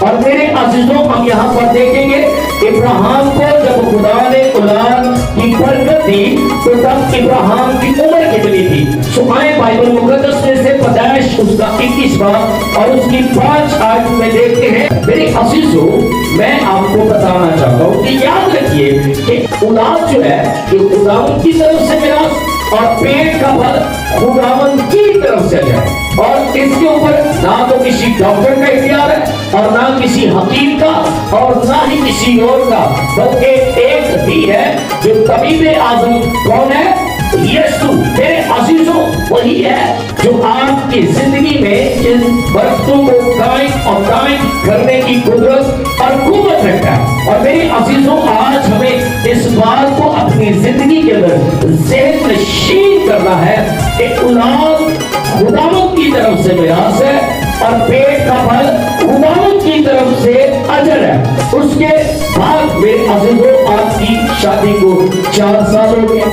اور میرے عزیزوں ہم یہاں پر دیکھیں گے ابراہیم کو جب خدا نے اولاد کی برکت دی تو تب ابراہیم کی عمر کتنی تھی؟ سمائے بائبل مقدس میں سے پیدائش اس کا 21 باب اور اس کی 5 آیت میں دیکھتے ہیں۔ میرے عزیزوں میں آپ کو بتانا چاہتا ہوں کہ یاد رکھیے کہ اولاد جو ہے یہ خداوند کی طرف سے میراث اور پیٹ کا پھل خداوند کی طرف سے جائے، اور اس کے اوپر نہ تو کسی ڈاکٹر کا اختیار ہے اور نہ کسی حکیم کا اور نہ ہی کسی اور کا، بلکہ ایک ہی ہے جو طبیب اعظم کون ہے؟ یسوع۔ میرے عزیزوں وہی ہے جو آپ کی زندگی میں ان برکتوں کو قائم اور قائم کرنے کی قدرت اور قوت رکھتا ہے۔ اور میرے عزیزوں آج ہمیں اس بات کو اپنی زندگی کے اندر ذہن نشین کرنا ہے کہ اولاد خداوند کی طرف سے میراث ہے اور پیٹ کا پھل خداوند کی طرف سے اجر ہے۔ اس کے بعد میرے عزیزوں آپ کی شادی کو 4 سال ہو گئے،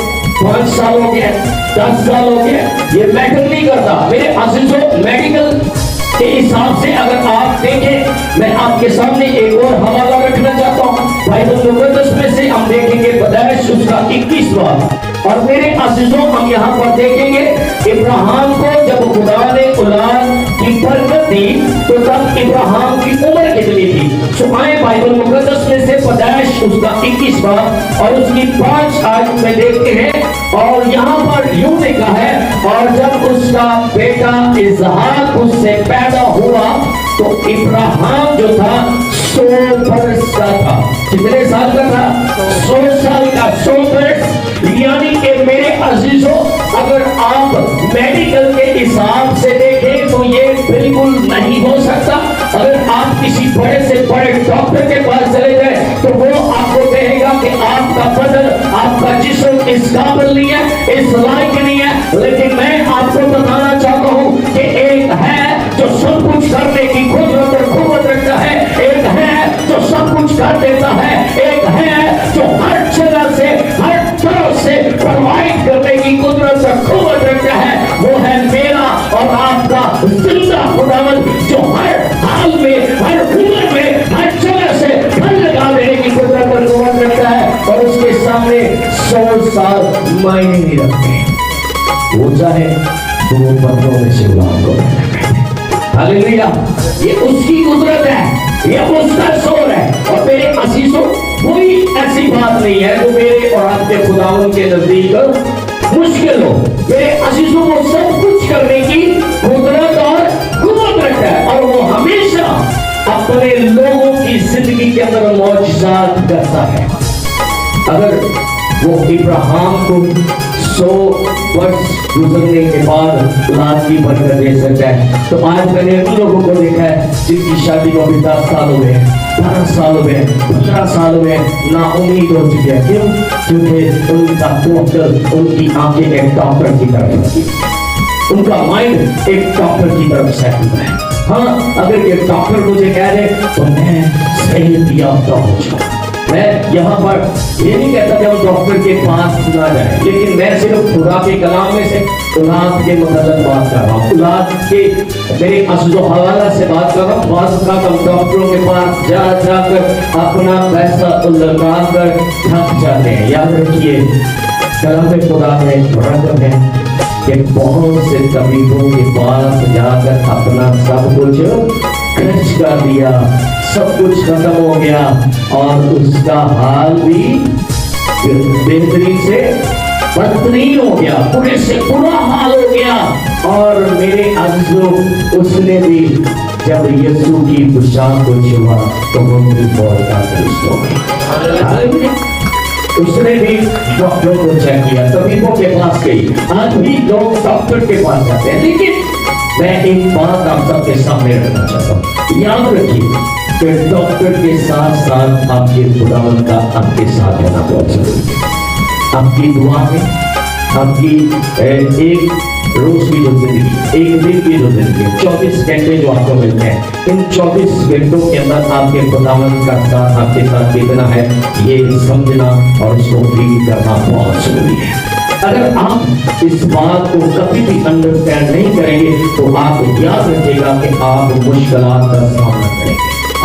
5 سال ہو گئے، 10 سال ہو گئے، یہ میٹر نہیں کرتا۔ میرے عزیزوں میڈیکل کے حساب سے اگر آپ دیکھیں، میں آپ کے سامنے ایک اور حوالہ رکھنا چاہتا ہوں بائبل مقدس میں سے ہم دیکھیں گے پیدائش اس کا 21 باب، اور میرے عزیزوں ہم یہاں پر دیکھیں گے ابراہیم کو جب خدا نے اولاد کی برکت دی تو تب ابراہیم کی عمر کتنی تھی؟ سمائے بائبل مقدس میں سے پیدائش اس کا 21 باب اور اس کی 5 آیت میں دیکھتے ہیں، اور یہاں پر یوں لکھا ہے اور جب اس کا بیٹا اسحاق اس سے پیدا ہوا تو ابراہیم جو تھا 100 برس کا تھا۔ کتنے سال کا تھا؟ 100 سال کا۔ 100 برس یعنی کہ میرے عزیزوں اگر آپ میڈیکل کے حساب سے دیکھیں تو یہ بالکل نہیں ہو سکتا۔ اگر آپ کسی بڑے سے بڑے ڈاکٹر کے پاس چلے جائیں تو وہ آپ کو کہے گا کہ آپ کا بدن، آپ کا جسم اس قابل نہیں ہے، اس لائق نہیں ہے، لیکن میں آپ کو بتانا چاہتا ہوں کہ ایک ہے جو سب کچھ کرنے کی قدرت اور قوت رکھتا ہے، ایک ہے جو سب کچھ کر دیتا ہے، ایک ہے جو ہر جگہ سے ہر طرف سے پرووائڈ کرنے کی قدرت اور قوت رکھتا ہے، وہ ہے میرا اور آپ کا زندہ خداوند جو ہر حال میں، ہر عمر میں، ہر جگہ سے پھل لگا دینے کی قدرت اور قوت رکھتا ہے، اور اس کے سامنے 100 سال معنی نہیں رکھتے۔ وہ چاہے 2 بندوں میں سے غلام کو ہاللیلویا، یہ اس کی قدرت ہے، یہ اس کا زور ہے۔ اور میرے عزیزوں کوئی ایسی بات نہیں ہے جو میرے اور آپ کے خداوند کے نزدیک مشکل ہو۔ میرے عزیزوں وہ سب کچھ کرنے کی قدرت اور قوت رکھتا ہے، اور وہ ہمیشہ اپنے لوگوں کی زندگی کے اندر معجزات کرتا ہے۔ اگر وہ ابراہیم کو 100 برس گزرنے کے بعد اولاد کی برکت دے سکتا ہے تو آج میں نے ان لوگوں کو دیکھا ہے جن کی شادی کو ابھی 10 سال ہو گئے، 12 سال ہو گئے، 15 سال ہو گئے، نا امید ہو چکی ہے۔ کیوں؟ کیونکہ ان کا ڈاکٹر، ان کی آنکھیں ایک ڈاکٹر کی طرف ہوتی ہے، ان کا مائنڈ ایک ڈاکٹر کی طرف سے ہوتا ہے۔ ہاں اگر یہ ڈاکٹر مجھے کہہ دے تو میں صحت یافتہ ہو جاؤں۔ میں یہاں پر یہ نہیں کہتا کہ ہم ڈاکٹر کے پاس نہ جائیں، لیکن میں صرف خدا کے کلام میں سے اولاد کے متعلق بات کر رہا ہوں، اولاد کے میرے اصل و حوالہ سے بات کر رہا ہوں۔ بعض اوقات ہم ڈاکٹروں کے پاس جا کر اپنا پیسہ لگا کر تھک جاتے ہیں۔ یاد رکھیے کلام خدا میں برکت ہے کہ بہت سے طبیبوں کے پاس جا کر اپنا سب کچھ خرچ کر دیا، سب کچھ ختم ہو گیا اور اس کا حال بھی بہترین سے بدترین ہو گیا، برے سے برا حال ہو گیا۔ اور میرے عزیزوں اس نے بھی جب یسوع کی بشارت کو چھوا تو وہ بھی بہت درست ہو گئی۔ اس نے بھی ڈاکٹر کو چیک کیا، طبیبوں کے پاس گئی۔ آج بھی لوگ ڈاکٹر کے پاس جاتے ہیں، لیکن میں ایک بات آپ سب کے سامنے رکھنا چاہتا ہوں۔ یاد رکھیے کہ ڈاکٹر کے ساتھ ساتھ آپ کے خداوند کا آپ کے ساتھ ہونا بہت ضروری ہے۔ آپ کی دعا میں، آپ کی ایک روز کی جو زندگی، ایک دن کی جو زندگی، 24 گھنٹے جو آپ کو ملتے ہیں، ان 24 گھنٹوں کے اندر آپ کے خداوند کا ساتھ آپ کے ساتھ کتنا ہے یہ سمجھنا اور اس کو فیل کرنا بہت ضروری ہے۔ اگر آپ اس بات کو کبھی بھی انڈرسٹینڈ نہیں کریں گے تو آپ یاد رکھیے گا کہ آپ مشکلات کا سامنا کریں گے،